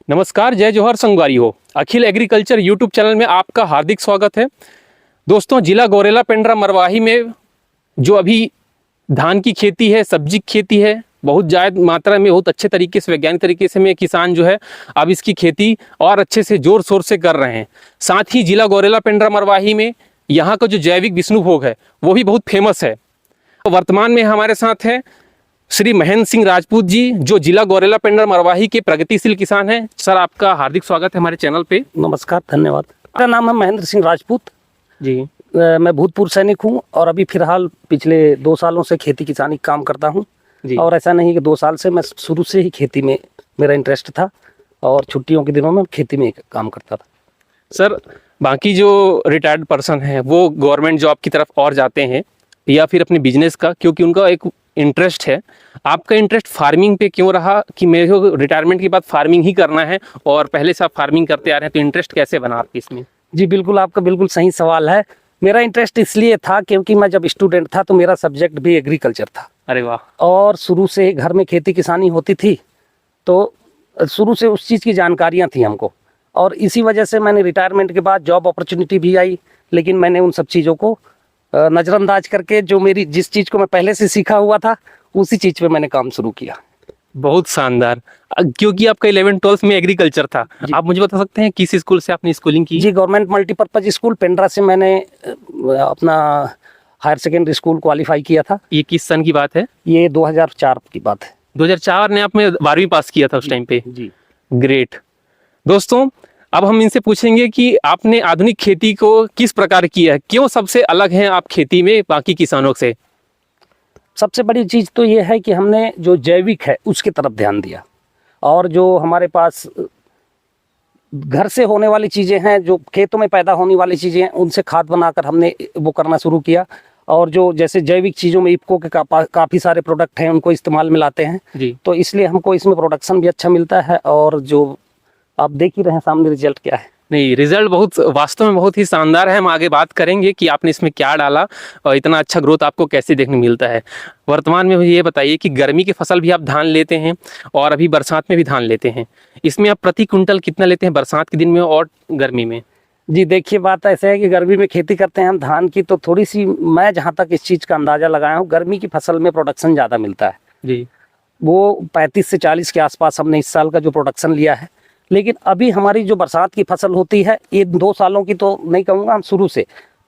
नमस्कार, जय जोहर संगवारी हो। अखिल एग्रीकल्चर यूट्यूब चैनल में आपका हार्दिक स्वागत है। दोस्तों, जिला गौरेला पेंड्रा मरवाही में जो अभी धान की खेती है, सब्जी की खेती है, बहुत ज़्यादा मात्रा में, बहुत अच्छे तरीके से, वैज्ञानिक तरीके से में किसान जो है अब इसकी खेती और अच्छे से जोर शोर से कर रहे हैं। साथ ही जिला गौरेला पेंड्रा मरवाही में यहाँ का जो जैविक विष्णुभोग है वो भी बहुत फेमस है। तो वर्तमान में हमारे साथ है श्री महेंद्र सिंह राजपूत जी, जो जिला गौरेला पेंड्रा मरवाही के प्रगतिशील किसान हैं। सर, आपका हार्दिक स्वागत है हमारे चैनल पे। नमस्कार, धन्यवाद। मेरा नाम है महेंद्र सिंह राजपूत जी। मैं भूतपूर्व सैनिक हूं और अभी फिलहाल पिछले 2 सालों से खेती किसानी का काम करता हूं जी। और ऐसा नहीं कि 2 साल से, मैं शुरू से ही खेती में मेरा इंटरेस्ट था और छुट्टियों के दिनों में खेती में काम करता था। सर, बाकी जो रिटायर्ड पर्सन हैं वो गवर्नमेंट जॉब की तरफ और जाते हैं या फिर अपने बिजनेस का, क्योंकि उनका एक इंटरेस्ट है। आपका इंटरेस्ट फार्मिंग पे क्यों रहा कि मेरे को रिटायरमेंट के बाद फार्मिंग ही करना है, और पहले से आप फार्मिंग करते आ रहे हैं, तो इंटरेस्ट कैसे बना आपके इसमें? जी बिल्कुल, आपका बिल्कुल सही सवाल है। मेरा इंटरेस्ट इसलिए था क्योंकि मैं जब स्टूडेंट था तो मेरा सब्जेक्ट भी एग्रीकल्चर था। अरे वाह। और शुरू से ही घर में खेती किसानी होती थी, तो शुरू से उस चीज़ की जानकारियाँ थी हमको, और इसी वजह से मैंने रिटायरमेंट के बाद जॉब अपॉर्चुनिटी भी आई, लेकिन मैंने उन सब चीज़ों को नज़रअंदाज करके जो मेरी जिस चीज़ को मैं पहले से सीखा हुआ था उसी चीज़ पे मैंने काम शुरू किया। बहुत शानदार। क्योंकि आपका 11th-12th में एग्रीकल्चर था, आप मुझे बता सकते हैं किस स्कूल से आपने स्कूलिंग की? जी, गवर्नमेंट मल्टीपर्पज़ स्कूल पेंड्रा से मैंने अपना हायर सेकेंडरी स्कूल क्वालिफाई किया था। ये किस सन की बात है? ये 2004 की बात है। 2004 ने आपने 12वीं पास किया था उस टाइम पे? जी। ग्रेट। दोस्तों, अब हम इनसे पूछेंगे कि आपने आधुनिक खेती को किस प्रकार किया है, क्यों सबसे अलग हैं आप खेती में बाकी किसानों से? सबसे बड़ी चीज़ तो ये है कि हमने जो जैविक है उसकी तरफ ध्यान दिया, और जो हमारे पास घर से होने वाली चीज़ें हैं, जो खेतों में पैदा होने वाली चीज़ें हैं, उनसे खाद बनाकर हमने वो करना शुरू किया। और जो जैसे जैविक चीज़ों में इफ्को के काफ़ी सारे प्रोडक्ट हैं, उनको इस्तेमाल में लाते हैं जी। तो इसलिए हमको इसमें प्रोडक्शन भी अच्छा मिलता है, और जो आप देख ही रहे हैं सामने रिजल्ट क्या है। नहीं, रिजल्ट बहुत वास्तव में बहुत ही शानदार है। हम आगे बात करेंगे कि आपने इसमें क्या डाला और इतना अच्छा ग्रोथ आपको कैसे देखने मिलता है। वर्तमान में मुझे ये बताइए कि गर्मी की फसल भी आप धान लेते हैं और अभी बरसात में भी धान लेते हैं, इसमें आप प्रति क्विंटल कितना लेते हैं बरसात के दिन में और गर्मी में? जी देखिए, बात ऐसे है कि गर्मी में खेती करते हैं हम धान की, तो थोड़ी सी मैं जहाँ तक इस चीज़ का अंदाज़ा लगाया हूँ, गर्मी की फसल में प्रोडक्शन ज़्यादा मिलता है जी। वो 35 से 40 के आसपास हमने इस साल का जो प्रोडक्शन लिया है। लेकिन अभी हमारी जो बरसात की फसल होती है, ये 2 सालों की तो नहीं कहूँगा, हम शुरू से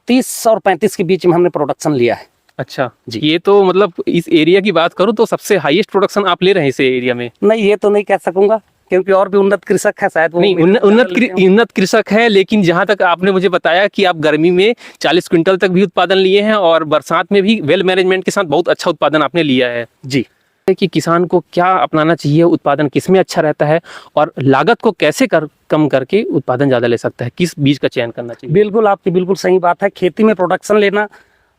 30 और 35 के बीच में हमने प्रोडक्शन लिया है। अच्छा जी। ये तो मतलब इस एरिया की बात करूँ तो सबसे हाईएस्ट प्रोडक्शन आप ले रहे हैं इस एरिया में? नहीं, ये तो नहीं कह सकूंगा, क्योंकि और भी उन्नत कृषक है शायद। नहीं, उन्नत कृषक है, लेकिन जहां तक आपने मुझे बताया कि आप गर्मी में 40 क्विंटल तक भी उत्पादन लिए हैं और बरसात में भी वेल मैनेजमेंट के साथ बहुत अच्छा उत्पादन आपने लिया है। जी। कि किसान को क्या अपनाना चाहिए, उत्पादन किसमें अच्छा रहता है और लागत को कैसे कम करके उत्पादन ज़्यादा ले सकता है, किस बीज का चयन करना चाहिए? बिल्कुल, आपकी बिल्कुल सही बात है। खेती में प्रोडक्शन लेना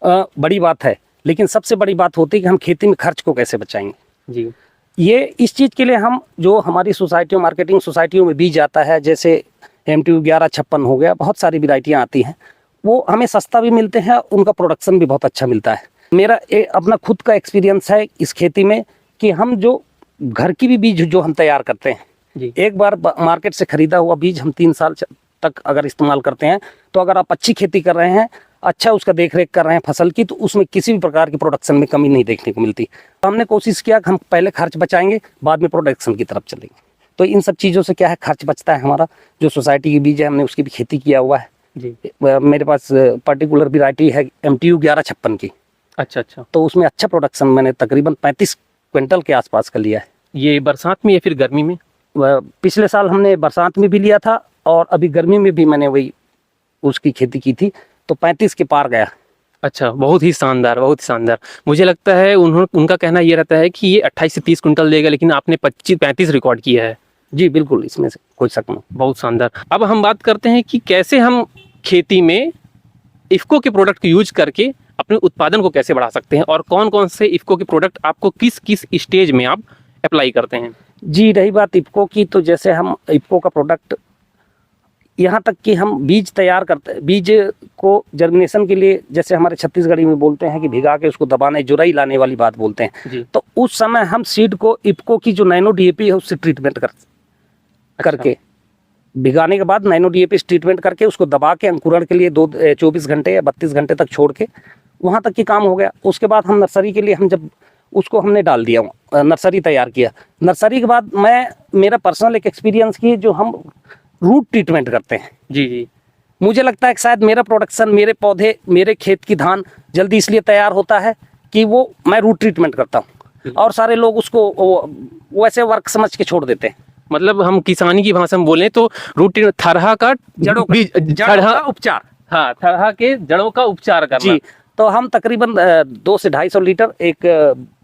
बड़ी बात है, लेकिन सबसे बड़ी बात होती है कि हम खेती में खर्च को कैसे बचाएंगे। जी। ये इस चीज़ के लिए हम जो हमारी सोसाइटियों, मार्केटिंग सोसाइटियों में बीज आता है, जैसे MTU 1156 हो गया, बहुत सारी वैरायटियाँ आती हैं, वो हमें सस्ता भी मिलते हैं, उनका प्रोडक्शन भी बहुत अच्छा मिलता है। मेरा अपना खुद का एक्सपीरियंस है इस खेती में कि हम जो घर की भी बीज जो हम तैयार करते हैं जी। एक बार मार्केट से खरीदा हुआ बीज हम 3 साल तक अगर इस्तेमाल करते हैं, तो अगर आप अच्छी खेती कर रहे हैं, अच्छा उसका देख रेख कर रहे हैं फसल की, तो उसमें किसी भी प्रकार की प्रोडक्शन में कमी नहीं देखने को मिलती। तो हमने कोशिश किया कि हम पहले खर्च बचाएंगे, बाद में प्रोडक्शन की तरफ चलेंगे। तो इन सब चीज़ों से क्या है, खर्च बचता है हमारा। जो सोसाइटी की बीज है, हमने उसकी भी खेती किया हुआ है जी। मेरे पास पर्टिकुलर वैरायटी है MTU 1156 की। अच्छा। तो उसमें अच्छा प्रोडक्शन मैंने तकरीबन 35 क्विंटल के आसपास का लिया है। ये बरसात में या फिर गर्मी में? पिछले साल हमने बरसात में भी लिया था और अभी गर्मी में भी मैंने वही उसकी खेती की थी, तो 35 के पार गया। अच्छा, बहुत ही शानदार, बहुत ही शानदार। मुझे लगता है उनका कहना ये रहता है कि ये 28 से 30 क्विंटल देगा, लेकिन आपने 25-35 रिकॉर्ड किया है। जी बिल्कुल, इसमें से कोई शक नहीं। बहुत शानदार। अब हम बात करते हैं कि कैसे हम खेती में इफ्को के प्रोडक्ट को यूज करके अपने उत्पादन को कैसे बढ़ा सकते हैं, और कौन कौन से इफ्को के प्रोडक्ट आपको किस किस स्टेज में आप अप्लाई करते हैं? जी, रही बात इफ्को की, तो जैसे हम इफ्को का प्रोडक्ट यहाँ तक कि हम बीज तैयार करते हैं, बीज को जर्मिनेशन के लिए, जैसे हमारे छत्तीसगढ़ी में बोलते हैं कि भिगा के उसको दबाने, जुराई लाने वाली बात बोलते हैं, तो उस समय हम सीड को इफ्को की जो नैनो DAP है उससे ट्रीटमेंट करते हैं। करके भिगाने के बाद नैनो डीएपी ट्रीटमेंट करके उसको दबा के अंकुरण के लिए 24 घंटे या 32 घंटे तक छोड़ के वहाँ तक की काम हो गया। उसके बाद हम नर्सरी के लिए हम जब उसको हमने डाल दिया, नर्सरी तैयार किया। नर्सरी के बाद मेरा पर्सनल एक एक्सपीरियंस की, जो हम रूट ट्रीटमेंट करते हैं, जी जी, मुझे लगता है कि शायद मेरा प्रोडक्शन, मेरे पौधे, मेरे खेत की धान जल्दी इसलिए तैयार होता है कि वो मैं रूट ट्रीटमेंट करता हूँ, और सारे लोग उसको वैसे वर्क समझ के छोड़ देते हैं। मतलब हम किसानी की भाषा में बोलें तो रूट थरहा का जड़ों का उपचार, हाँ, थरहा के जड़ों का उपचार करना। जी, तो हम तकरीबन 200 से 250 लीटर एक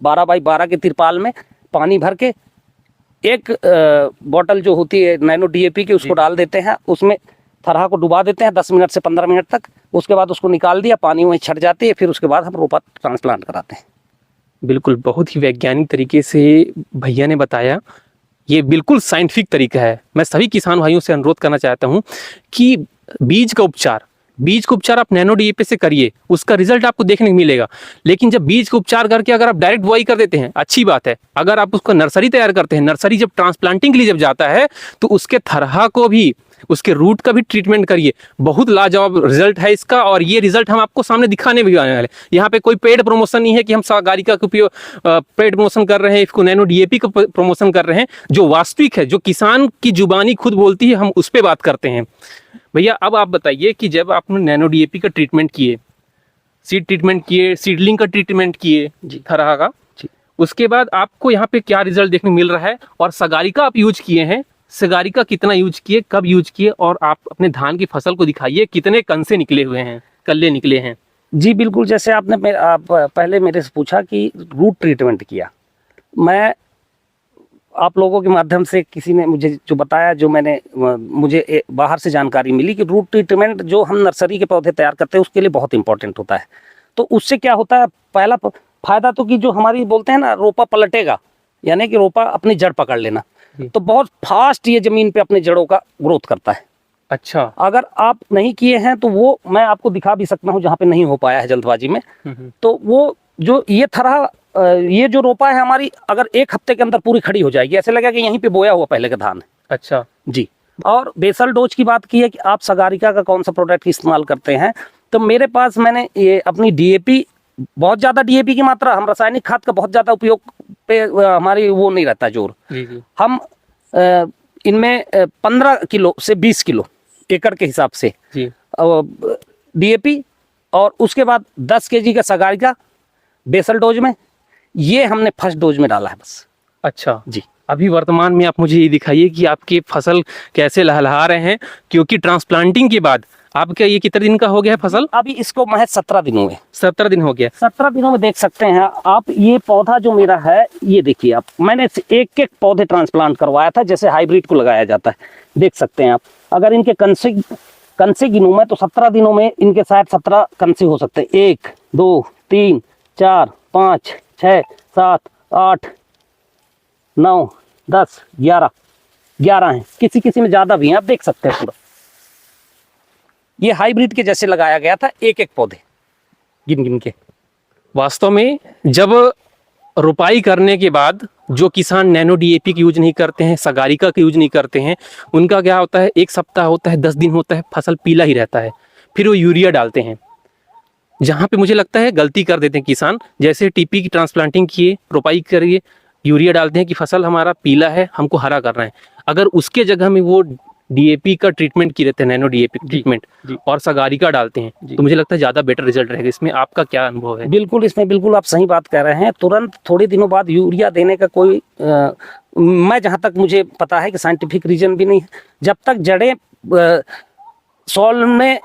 12 बाई 12 के तिरपाल में पानी भर के एक बोतल जो होती है नैनो डीएपी की, उसको डाल देते हैं, उसमें थरहा को डुबा देते हैं 10 मिनट से 15 मिनट तक। उसके बाद उसको निकाल दिया, पानी वहीं छट जाती है, फिर उसके बाद हम रोपा ट्रांसप्लांट कराते हैं। बिल्कुल, बहुत ही वैज्ञानिक तरीके से भैया ने बताया। ये बिल्कुल साइंटिफिक तरीका है। मैं सभी किसान भाइयों से अनुरोध करना चाहता हूँ कि बीज का उपचार आप नैनो डीएपी से करिए, उसका रिजल्ट आपको देखने को मिलेगा। लेकिन जब बीज का उपचार करके अगर आप डायरेक्ट बुआई कर देते हैं, अच्छी बात है। अगर आप उसको नर्सरी तैयार करते हैं, नर्सरी जब ट्रांसप्लांटिंग के लिए जब जाता है तो उसके थरहा को भी, उसके रूट का भी ट्रीटमेंट करिए। बहुत लाजवाब रिजल्ट है इसका, और ये रिजल्ट हम आपको सामने दिखाने भी आने वाले। यहाँ पे कोई पेड प्रमोशन नहीं है कि हम सागारिका का उपयोग पेड प्रमोशन कर रहे हैं, इसको नैनो डीएपी का प्रमोशन कर रहे हैं। जो वास्तविक है, जो किसान की जुबानी खुद बोलती है, हम उस पर बात करते हैं। भैया, अब आप बताइए कि जब आपने नैनो डीएपी का ट्रीटमेंट किए, सीड ट्रीटमेंट किए, सीडलिंग का ट्रीटमेंट किए थरहा का, उसके बाद आपको यहाँ पे क्या रिजल्ट देखने को मिल रहा है? और सगारिका आप यूज किए हैं, सगारिका कितना यूज किए, कब यूज किए, और आप अपने धान की फसल को दिखाइए कितने कंसे निकले हुए हैं, कल्ले निकले हैं। जी बिल्कुल, जैसे आप पहले मेरे से पूछा कि रूट ट्रीटमेंट किया, मैं आप लोगों के माध्यम से किसी ने मुझे जो बताया, जो मुझे बाहर से जानकारी मिली कि रूट ट्रीटमेंट जो हम नर्सरी के पौधे तैयार करते हैं उसके लिए बहुत इंपॉर्टेंट होता है। तो उससे क्या होता है, पहला फायदा तो कि जो हमारी बोलते हैं ना, रोपा पलटेगा, यानी कि रोपा अपनी जड़ पकड़ लेना, तो बहुत फास्ट ये जमीन पे अपने जड़ों का ग्रोथ करता है। अच्छा, अगर आप नहीं किए हैं तो वो मैं आपको दिखा भी सकता हूँ जहाँ पे नहीं हो पाया है जल्दबाजी में। तो वो जो ये थरहा, ये जो रोपा है हमारी, अगर 1 हफ्ते के अंदर पूरी खड़ी हो जाएगी, ऐसे लगेगा कि यहीं पे बोया हुआ पहले का धान है। अच्छा जी। और बेसल डोज की बात की है कि आप सगारिका का कौन सा प्रोडक्ट इस्तेमाल करते हैं, तो मेरे पास मैंने ये अपनी डीएपी, बहुत ज़्यादा डीएपी की मात्रा, हम रासायनिक खाद का बहुत ज़्यादा उपयोग पे हमारी वो नहीं रहता जोर। हम इनमें 15 किलो से 20 किलो एकड़ के हिसाब से डीएपी, और उसके बाद 10 केजी का सगारिका बेसल डोज में, ये हमने फर्स्ट डोज में डाला है बस। अच्छा जी। अभी वर्तमान में आप मुझे ये दिखाइए कि आपके फसल कैसे लहलहा रहे हैं, क्योंकि ट्रांसप्लांटिंग के बाद आपका ये कितने दिन का हो गया है फसल? अभी इसको महज 17 दिन हुए। 17 दिन हो गया। 17 दिनों में देख सकते हैं आप, ये पौधा जो मेरा है, ये देखिए आप, मैंने एक एक पौधे ट्रांसप्लांट करवाया था जैसे हाइब्रिड को लगाया जाता है। देख सकते हैं आप, अगर इनके कंसे गिनूं मैं तो 17 दिनों में इनके शायद 17 कंसे हो सकते हैं। 1 2 3 4 5 6 7 8 9 10 11 हैं, किसी में ज्यादा भी हैं, आप देख सकते हैं। पूरा ये हाइब्रिड के जैसे लगाया गया था, एक एक पौधे गिन के। वास्तव में जब रुपाई करने के बाद जो किसान नैनो डीएपी का यूज नहीं करते हैं, सगारिका का यूज नहीं करते हैं, उनका क्या होता है, 1 सप्ताह होता है, 10 दिन होता है, फसल पीला ही रहता है, फिर वो यूरिया डालते हैं। जहाँ पे मुझे लगता है गलती कर देते हैं किसान, जैसे टीपी की ट्रांसप्लांटिंग किए, रुपाई करिए, यूरिया डालते हैं कि फसल हमारा पीला है, हमको हरा करना है। अगर उसके जगह में वो डीएपी का ट्रीटमेंट किए रहते हैं, नैनो डीएपी ट्रीटमेंट, और सगारिका डालते हैं, तो मुझे लगता है ज़्यादा बेटर रिजल्ट रहेगा। इसमें आपका क्या अनुभव है? बिल्कुल, इसमें बिल्कुल आप सही बात कह रहे हैं। तुरंत थोड़े दिनों बाद यूरिया देने का कोई मैं जहाँ तक मुझे पता है कि साइंटिफिक रीजन भी नहीं है। जब तक जड़ें सॉइल में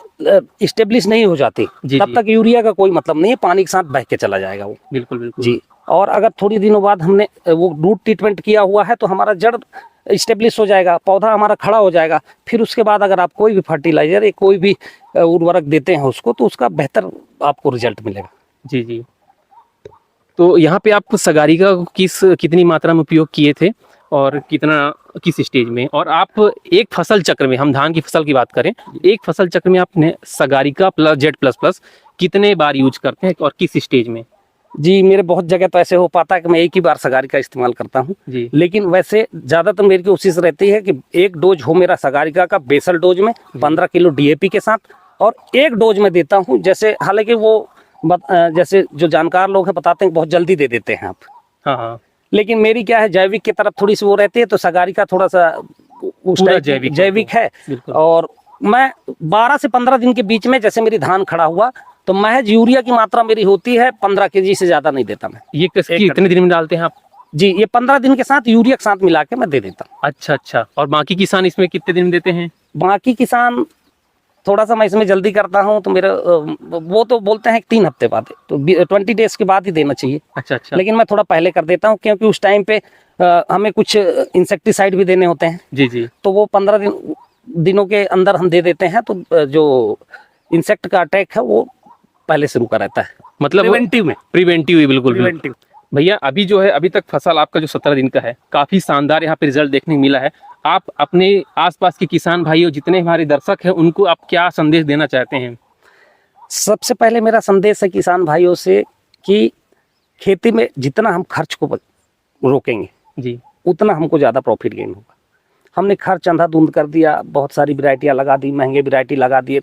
इस्टेब्लिश नहीं हो जाती, तब तक यूरिया का कोई मतलब नहीं है, पानी के साथ बह के चला जाएगा वो। बिल्कुल बिल्कुल जी। और अगर थोड़ी दिनों बाद हमने वो रूट ट्रीटमेंट किया हुआ है तो हमारा जड़ इस्टेब्लिश हो जाएगा, पौधा हमारा खड़ा हो जाएगा। फिर उसके बाद अगर आप कोई भी फर्टिलाइजर या कोई भी उर्वरक देते हैं उसको, तो उसका बेहतर आपको रिजल्ट मिलेगा। जी जी। तो यहाँ पे आप सगारिका कितनी मात्रा में उपयोग किए थे और किस स्टेज में? और आप एक फसल चक्र में, हम धान की फसल की बात करें, एक फसल चक्र में आपने Sagarika plus Z plus plus कितने बार यूज करते हैं और किस स्टेज में? जी मेरे बहुत जगह तो ऐसे हो पाता है कि मैं एक ही बार सगारी का इस्तेमाल करता हूँ, जी लेकिन वैसे ज़्यादातर मेरी कोशिश रहती है कि एक डोज हो मेरा सगारिका का बेसल डोज में 15 किलो DAP के साथ, और एक डोज में देता हूँ। जैसे हालांकि वो जैसे जो जानकार लोग हैं बताते हैं कि बहुत जल्दी दे देते हैं आप, हाँ हाँ लेकिन मेरी क्या है, जैविक की तरफ थोड़ी सी वो रहती है, तो सगारिका थोड़ा सा उस पूरा टाइप जैविक है। है। बिल्कुल। और मैं 12 से 15 दिन के बीच में जैसे मेरी धान खड़ा हुआ तो महज यूरिया की मात्रा मेरी होती है 15 kg से ज्यादा नहीं देता मैं। ये कितने दिन में डालते हैं आप? जी ये 15 दिन के साथ यूरिया के साथ मिला के मैं दे देता हूँ। अच्छा अच्छा, और बाकी किसान इसमें कितने दिन में देते हैं? बाकी किसान थोड़ा सा मैं इसमें जल्दी करता हूँ तो मेरा वो तो बोलते हैं कि 3 हफ्ते बाद, तो 20 डेज के बाद ही देना चाहिए। अच्छा अच्छा, लेकिन मैं थोड़ा पहले कर देता हूँ क्योंकि उस टाइम पे हमें कुछ इंसेक्टिसाइड भी देने होते हैं, जी जी तो वो 15 दिनों के अंदर हम दे देते हैं, तो जो इंसेक्ट का अटैक है वो पहले से रुका रहता है। मतलब प्रिवेंटिव में, प्रिवेंटिव ही, बिल्कुल बिल्कुल। प्रिवेंटिव। भैया अभी जो है, अभी तक फसल आपका जो 17 दिन का है, काफी शानदार यहाँ पे रिजल्ट देखने को मिला है। आप अपने आसपास के किसान भाइयों, जितने हमारे दर्शक हैं, उनको आप क्या संदेश देना चाहते हैं? सबसे पहले मेरा संदेश है किसान भाइयों से कि खेती में जितना हम खर्च को रोकेंगे जी उतना हमको ज़्यादा प्रॉफिट गेन होगा। हमने खर्च अंधाधुंध कर दिया, बहुत सारी वैरायटियाँ लगा दी, महंगे वैरायटी लगा दिए,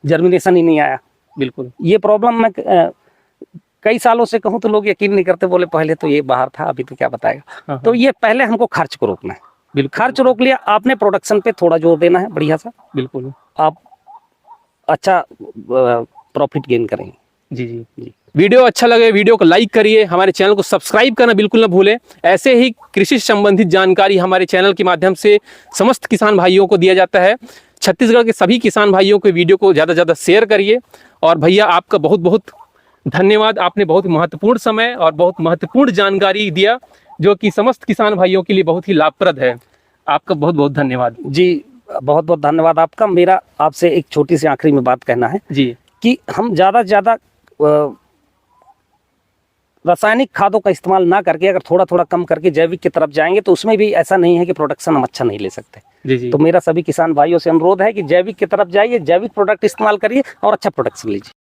जर्मिनेशन ही नहीं आया। बिल्कुल। ये प्रॉब्लम मैं कई सालों से कहूँ तो लोग यकीन नहीं करते, बोले पहले तो ये बाहर था, अभी तो क्या बताएगा। हाँ, तो ये पहले हमको खर्च को रोकना है। बिल्कुल। खर्च रोक लिया आपने, प्रोडक्शन पे थोड़ा जोर देना है बढ़िया सा, बिल्कुल। आप अच्छा प्रॉफिट गेन करेंगे। जी जी जी। वीडियो अच्छा लगे वीडियो को लाइक करिए, हमारे चैनल को सब्सक्राइब करना बिल्कुल ना भूलें। ऐसे ही कृषि संबंधित जानकारी हमारे चैनल के माध्यम से समस्त किसान भाइयों को दिया जाता है। छत्तीसगढ़ के सभी किसान भाइयों के वीडियो को ज़्यादा से ज़्यादा शेयर करिए। और भैया आपका बहुत बहुत धन्यवाद, आपने बहुत महत्वपूर्ण समय और बहुत महत्वपूर्ण जानकारी दिया, जो कि समस्त किसान भाइयों के लिए बहुत ही लाभप्रद है। आपका बहुत बहुत धन्यवाद। जी बहुत बहुत धन्यवाद आपका। मेरा आपसे एक छोटी सी आखिरी में बात कहना है जी कि हम ज़्यादा से ज़्यादा रासायनिक खादों का इस्तेमाल ना करके अगर थोड़ा थोड़ा कम करके जैविक की तरफ जाएंगे तो उसमें भी ऐसा नहीं है कि प्रोडक्शन हम अच्छा नहीं ले सकते। जी जी। तो मेरा सभी किसान भाइयों से अनुरोध है कि जैविक की तरफ जाइए, जैविक प्रोडक्ट इस्तेमाल करिए और अच्छा प्रोडक्शन लीजिए।